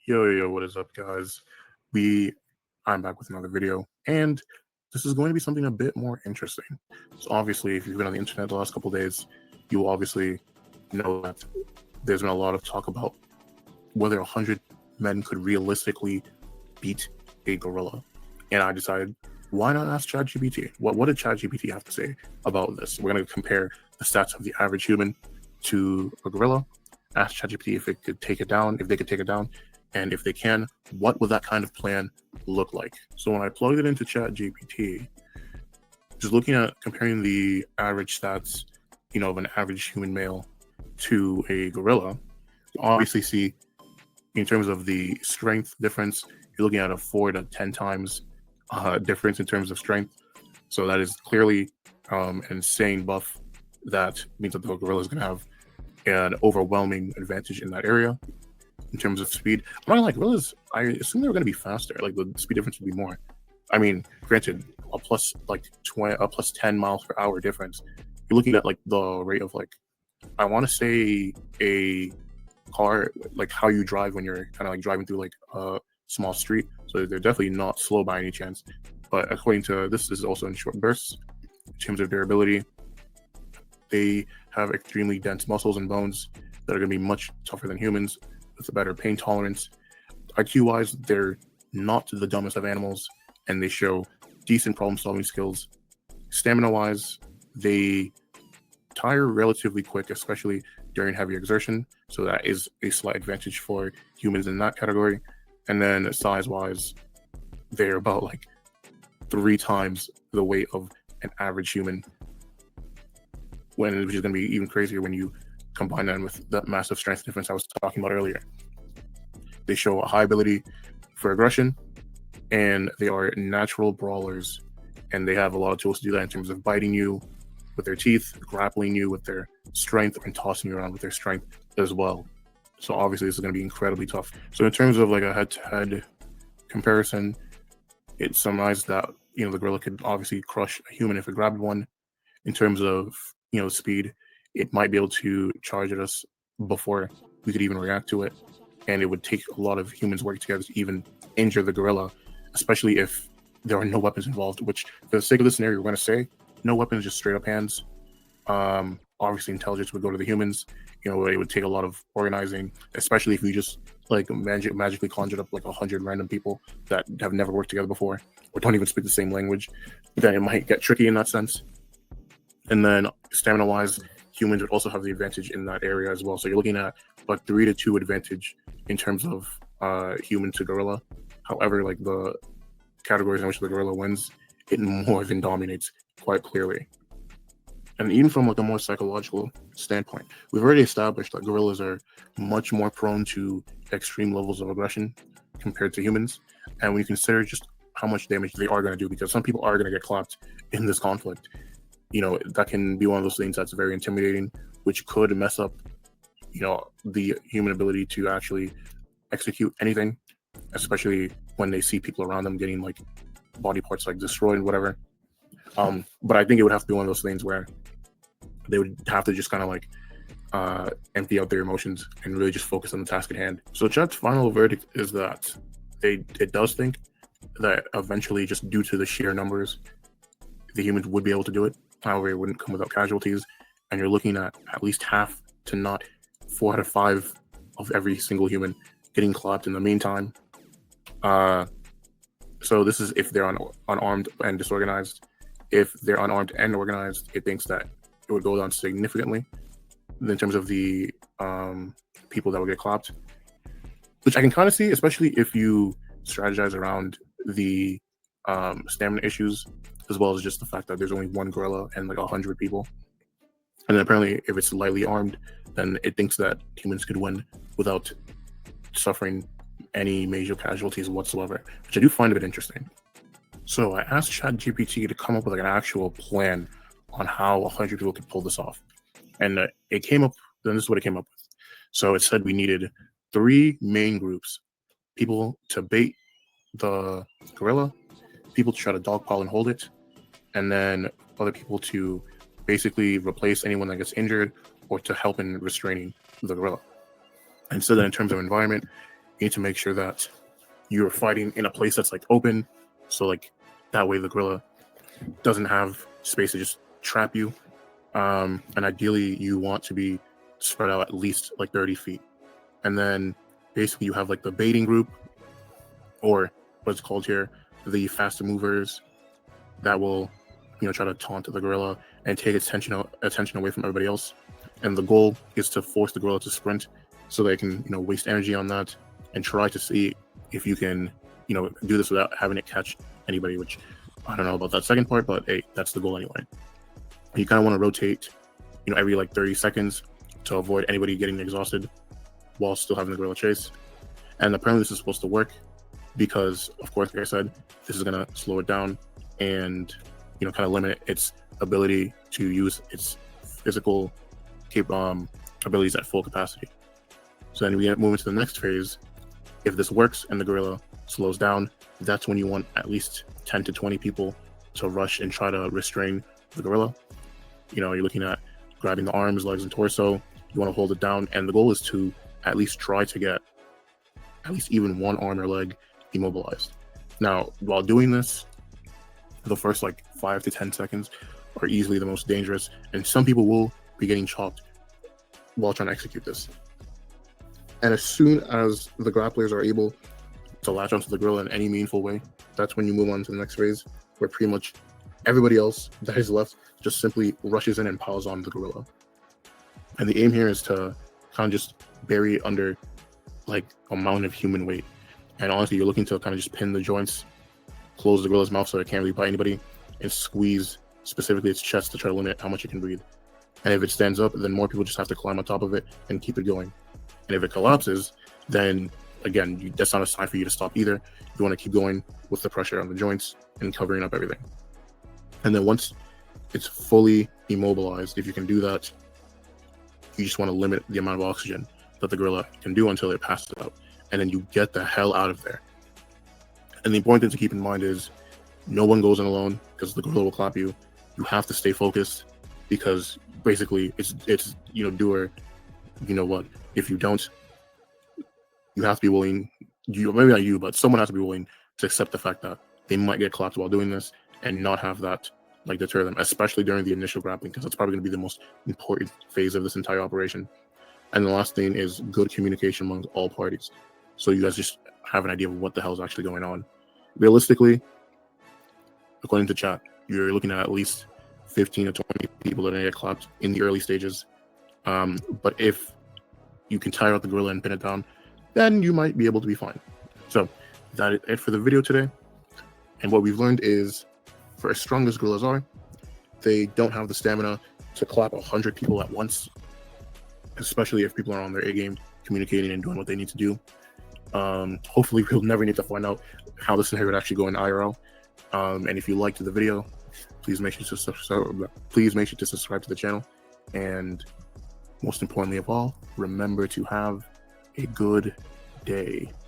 Yo, what is up, guys? We I'm back with another video, and this is going to be something a bit more interesting. So obviously, if you've been on the internet the last couple of days, you will obviously know that there's been a lot of talk about whether 100 men could realistically beat a gorilla. And I decided, why not ask ChatGPT? What did ChatGPT have to say about this? We're going to compare the stats of the average human to a gorilla. Ask ChatGPT if it could take it down, if they could take it down, and if they can, what would that kind of plan look like? So when I plugged it into ChatGPT, just looking at comparing the average stats, of an average human male to a gorilla, you obviously see in terms of the strength difference, you're looking at a 4 to 10 times difference in terms of strength. So that is clearly an insane buff. That means that the gorilla is going to have an overwhelming advantage in that area. In terms of speed, I'm not gonna like gorillas. I assume they were gonna be faster. Like the speed difference would be more. I mean, granted, a plus like 20, a plus 10 miles per hour difference. You're looking at like the rate of like, I want to say a car, like how you drive when you're kind of like driving through like a small street. So they're definitely not slow by any chance. But according to this is also in short bursts. In terms of durability, they have extremely dense muscles and bones that are going to be much tougher than humans, with a better pain tolerance. IQ-wise, they're not the dumbest of animals, and they show decent problem-solving skills. Stamina-wise, they tire relatively quick, especially during heavy exertion, so that is a slight advantage for humans in that category. And then size-wise, they're about like 3 times the weight of an average human, which is going to be even crazier when you combine that with that massive strength difference I was talking about earlier. They show a high ability for aggression, and they are natural brawlers, and they have a lot of tools to do that in terms of biting you with their teeth, grappling you with their strength, and tossing you around with their strength as well. So obviously this is going to be incredibly tough. So in terms of like a head-to-head comparison, it summarized that the gorilla could obviously crush a human if it grabbed one. In terms of speed, it might be able to charge at us before we could even react to it. And it would take a lot of humans working together to even injure the gorilla, especially if there are no weapons involved, which for the sake of the scenario, we're going to say no weapons, just straight up hands. Obviously, intelligence would go to the humans. It would take a lot of organizing, especially if we just like magically conjured up like 100 random people that have never worked together before or don't even speak the same language. Then it might get tricky in that sense. And then stamina-wise, humans would also have the advantage in that area as well. So you're looking at a 3 to 2 advantage in terms of human to gorilla. However, like the categories in which the gorilla wins, it more than dominates quite clearly. And even from like a more psychological standpoint, we've already established that gorillas are much more prone to extreme levels of aggression compared to humans. And when you consider just how much damage they are going to do, because some people are going to get clapped in this conflict, that can be one of those things that's very intimidating, which could mess up, the human ability to actually execute anything, especially when they see people around them getting like body parts like destroyed and whatever. But I think it would have to be one of those things where they would have to just kind of like empty out their emotions and really just focus on the task at hand. So Chet's final verdict is that it does think that eventually, just due to the sheer numbers, the humans would be able to do it. However, it wouldn't come without casualties, and you're looking at least half to not 4 out of 5 of every single human getting clapped in the meantime. So this is if they're unarmed and disorganized. If they're unarmed and organized, it thinks that it would go down significantly in terms of the people that would get clapped, which I can kind of see, especially if you strategize around the stamina issues, as well as just the fact that there's only one gorilla and like 100 people. And then apparently if it's lightly armed, then it thinks that humans could win without suffering any major casualties whatsoever, which I do find a bit interesting. So I asked ChatGPT to come up with like an actual plan on how 100 people could pull this off. And it came up, then this is what it came up with. So it said we needed 3 main groups: people to bait the gorilla, people to try to dogpile and hold it, and then other people to basically replace anyone that gets injured or to help in restraining the gorilla. And so then in terms of environment, you need to make sure that you're fighting in a place that's like open, so like that way the gorilla doesn't have space to just trap you. And ideally you want to be spread out at least like 30 feet. And then basically you have like the baiting group, or what's called here the faster movers, that will, you know, try to taunt the gorilla and take its attention away from everybody else. And the goal is to force the gorilla to sprint so they can, you know, waste energy on that and try to see if you can, you know, do this without having it catch anybody, which I don't know about that second part, but hey, that's the goal anyway. You kind of want to rotate, you know, every like 30 seconds to avoid anybody getting exhausted while still having the gorilla chase. And apparently this is supposed to work because, of course, like I said, this is going to slow it down and, you know, kind of limit its ability to use its physical abilities at full capacity. So then we move into the next phase. If this works and the gorilla slows down, that's when you want at least 10 to 20 people to rush and try to restrain the gorilla. You know, you're looking at grabbing the arms, legs, and torso. You want to hold it down, and the goal is to at least try to get at least even one arm or leg immobilized. Now, while doing this, the first like 5 to 10 seconds are easily the most dangerous, and some people will be getting chopped while trying to execute this. And as soon as the grapplers are able to latch onto the gorilla in any meaningful way, that's when you move on to the next phase, where pretty much everybody else that is left just simply rushes in and piles on the gorilla. And the aim here is to kind of just bury it under like a mountain of human weight. And honestly, you're looking to kind of just pin the joints, close the gorilla's mouth so it can't really bite anybody, and squeeze specifically its chest to try to limit how much it can breathe. And if it stands up, then more people just have to climb on top of it and keep it going. And if it collapses, then again, that's not a sign for you to stop either. You want to keep going with the pressure on the joints and covering up everything. And then once it's fully immobilized, if you can do that, you just want to limit the amount of oxygen that the gorilla can do until it passes out. And then you get the hell out of there. And the important thing to keep in mind is no one goes in alone because the gorilla will clap you. You have to stay focused because basically it's you know, do or you know what. If you don't, you have to be willing, maybe not you, but someone has to be willing to accept the fact that they might get clapped while doing this and not have that like deter them, especially during the initial grappling, because that's probably going to be the most important phase of this entire operation. And the last thing is good communication among all parties. So you guys just have an idea of what the hell is actually going on. Realistically, according to chat, you're looking at least 15 to 20 people that are going to get clapped in the early stages. But if you can tire out the gorilla and pin it down, then you might be able to be fine. So that is it for the video today. And what we've learned is, for as strong as gorillas are, they don't have the stamina to clap 100 people at once, especially if people are on their A game, communicating and doing what they need to do. Hopefully we'll never need to find out how this scenario would actually go in IRL. And if you liked the video, please make sure to subscribe to the channel. And most importantly of all, remember to have a good day.